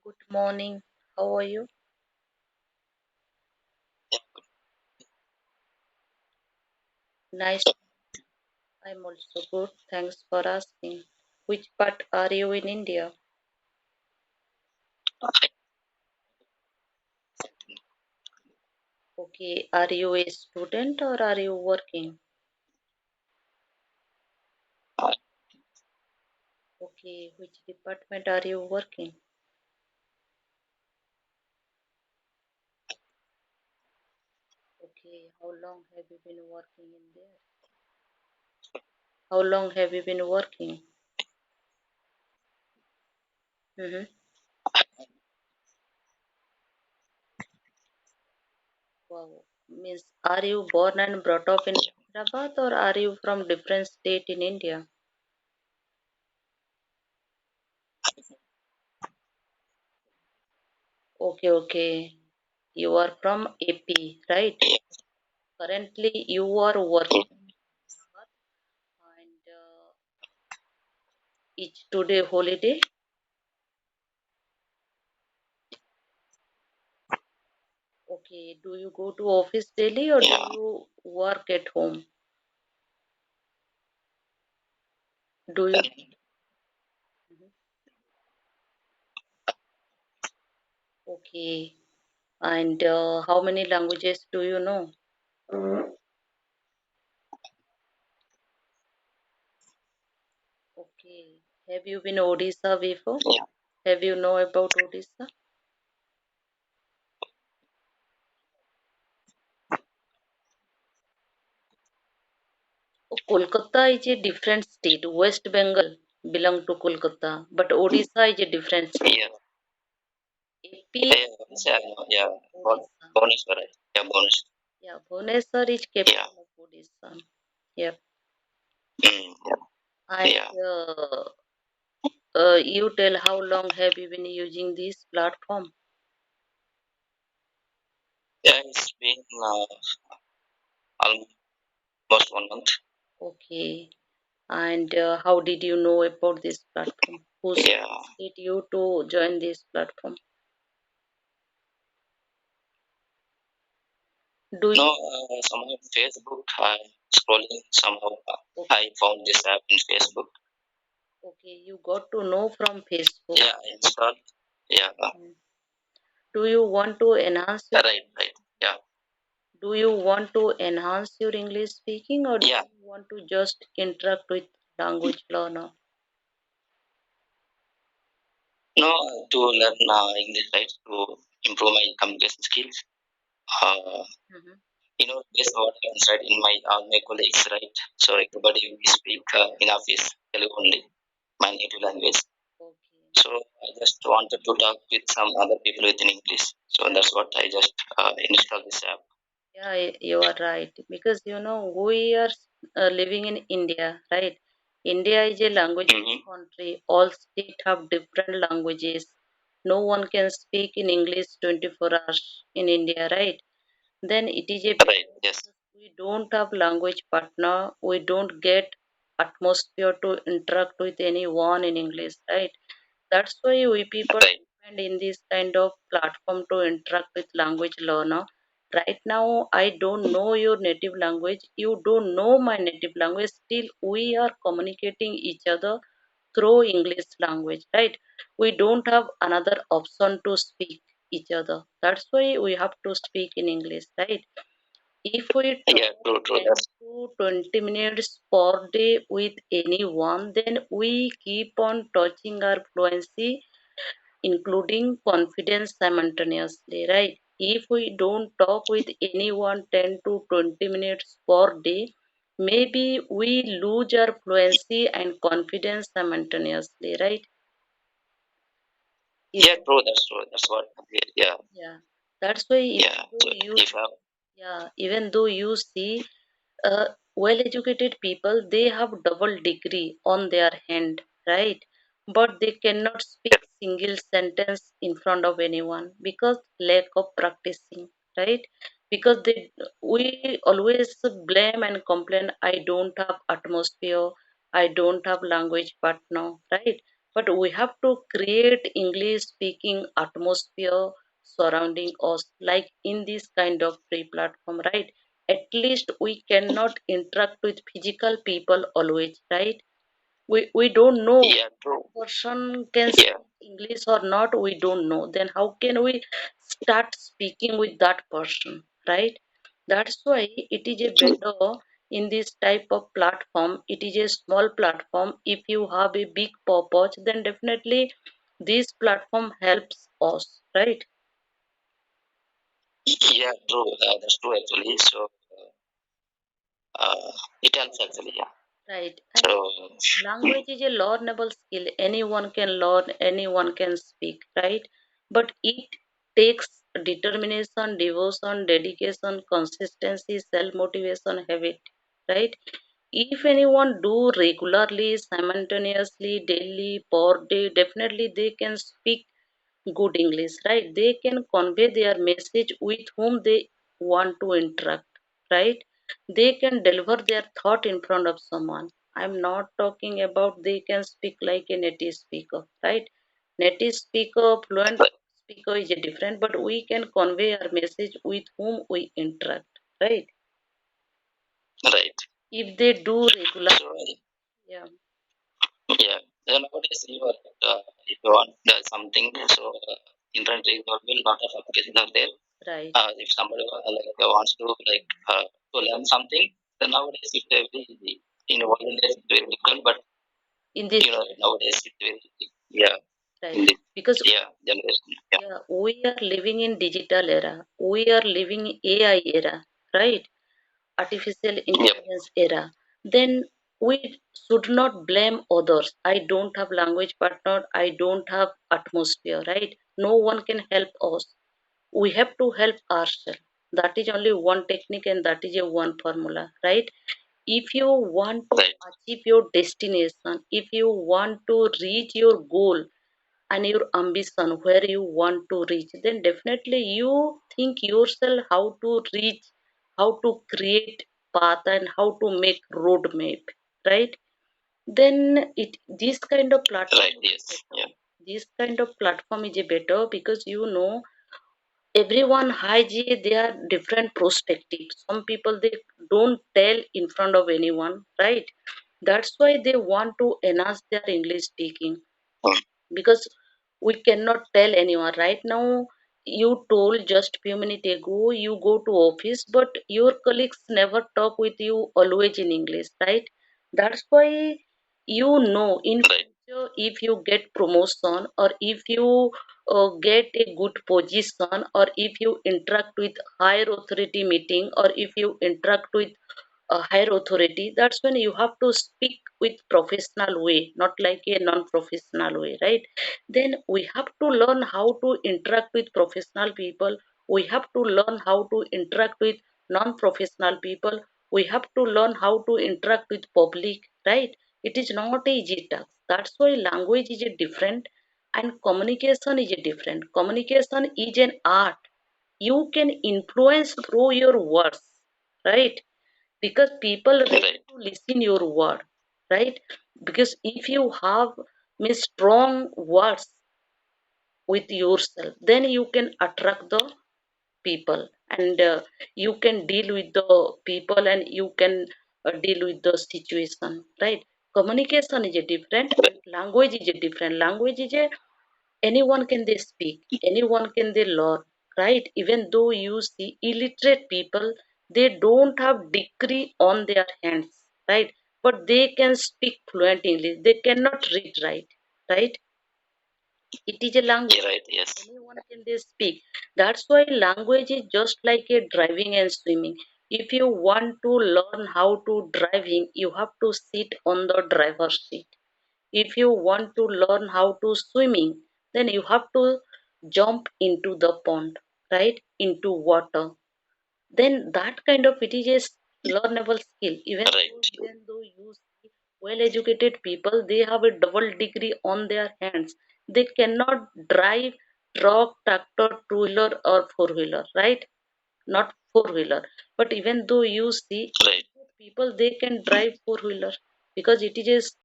Good morning. How are you? Nice. I'm also good. Thanks for asking. Which part are you in India? Okay. Are you a student or are you working? Okay. Which department are you working? Okay. How long have you been working in there? How long have you been working? Mm-hmm. Wow. Means, are you born and brought up in Hyderabad or are you from different state in India? Okay. Okay. You are from AP, right? Currently, you are working and each today holiday. Okay, do you go to office daily or do you work at home? Do you? Mhm. Okay, and how many languages do you know? Okay, have you been Odisha before? Yeah. Have you know about Odisha? Oh, Kolkata is a different state. West Bengal belong to Kolkata, but Odisha is a different state. Yeah. AP, yeah, yeah, Odisha. Bhubaneswar, right? Yeah, Bhubaneswar. Yeah, Bhubaneswar is capital of Odisha. Yep. Yeah. And yeah. You tell how long have you been using this platform? Yeah, it's been almost 1 month. Okay. And how did you know about this platform? Who did you to join this platform? Do you? No, somehow Facebook, scrolling, somehow I found this app in Facebook. Okay, you got to know from Facebook. Yeah, I installed. Yeah. Do you want to enhance your right, right. Yeah. Do you want to enhance your English speaking or do you want to just interact with language learner? No, to learn English, right? To improve my communication skills. Mhm. This is what happens right in my colleagues, right? So everybody we speak in office Telugu only, my native language. Okay. So I just wanted to talk with some other people within English. So that's what I just installed this app. Yeah, you are right. Because we are living in India, right? India is a language country. All states have different languages. No one can speak in English 24 hours in India, right? Then it is a right, yes. We don't have language partner. We don't get atmosphere to interact with anyone in English, right? That's why we people right. Depend in this kind of platform to interact with language learner. Right now I don't know your native language, you don't know my native language, still we are communicating each other through English language, right? We don't have another option to speak each other, that's why we have to speak in English, right? If we talk 10 to 20 minutes per day with anyone, then we keep on touching our fluency, including confidence simultaneously, right? If we don't talk with anyone 10 to 20 minutes per day, maybe we lose our fluency and confidence simultaneously, right? Yeah, true. That's true. That's what. Yeah. Yeah. That's why even though you see well-educated people, they have double degree on their hand, right? But they cannot speak single sentence in front of anyone because lack of practicing, right? Because we always blame and complain. I don't have atmosphere. I don't have language partner, right? but we have to create English speaking atmosphere surrounding us, like in this kind of free platform, right? At least we cannot interact with physical people always, right? We don't know Yeah, true. person can speak Yeah, English or not, we don't know. Then how can we start speaking with that person, right? That's why it is a true. better in this type of platform. It is a small platform. If you have a big purpose, then definitely this platform helps us, right? Yeah, true. That's true actually. So it helps actually. Yeah. Right. And So language is a learnable skill. Anyone can learn, anyone can speak, right? But it takes determination, devotion, dedication, consistency, self motivation, habit, right? If anyone do regularly, simultaneously, daily, per day, definitely they can speak good English, right? They can convey their message with whom they want to interact, right? They can deliver their thought in front of someone. I'm not talking about they can speak like a native speaker, right? Native speaker, fluent speaker is a different, but we can convey our message with whom we interact, right? right. If they do regular, So yeah, yeah. Then nowadays you are if you want something, so internet is available. Lot of applications are there. right. If somebody wants to to learn something, then nowadays it's very easy. In olden days it's very difficult, but In this, nowadays it's very easy. Yeah, right. in this Because yeah generation. Yeah, yeah, we are living in digital era. We are living AI era, right? Artificial yep, intelligence era. Then we should not blame others. I don't have language partner. I don't have atmosphere, right? No one can help us. We have to help ourselves. That is only one technique and that is a one formula, right? If you want to right, achieve your destination, if you want to reach your goal, and your ambition where you want to reach, then definitely you think yourself how to reach, how to create path and how to make roadmap, right? Then it this kind of right. platform is Yes, better. yeah, This kind of platform is a better because everyone has their different perspectives. Some people they don't tell in front of anyone, right? That's why they want to enhance their English speaking, mm, because we cannot tell anyone right now. You told just few minutes ago you go to office, but your colleagues never talk with you always in English, right? That's why in right, future if you get promotion, or if you get a good position, or if you interact with higher authority meeting, or if you interact with a higher authority, that's when you have to speak with professional way, not like a non-professional way, right? Then we have to learn how to interact with professional people. We have to learn how to interact with non-professional people. We have to learn how to interact with public, right? It is not a easy task. That's why language is a different, and communication is a different. Communication is an art. You can influence through your words, right? Because people ready right, to listen your word, right? Because if you have strong words with yourself, then you can attract the people, and you can deal with the people, and you can deal with the situation, right? Communication is a different, and language is a different. Language is a anyone can they speak, anyone can they learn, right? Even though you see illiterate people, they don't have degree on their hands, right? But they can speak fluent English. They cannot read, right? It is a yeah, language. right. Yes, Anyone can they speak. That's why language is just like a driving and swimming. If you want to learn how to driving, you have to sit on the driver's seat. If you want to learn how to swimming, then you have to jump into the pond, right? Into water. Then that kind of it is a learnable skill. right, Even though you see well educated people, they have a double degree on their hands. They cannot drive truck, tractor, two wheeler or four wheeler, right? Not four wheeler. But even though you see right, people, they can drive four wheeler because it is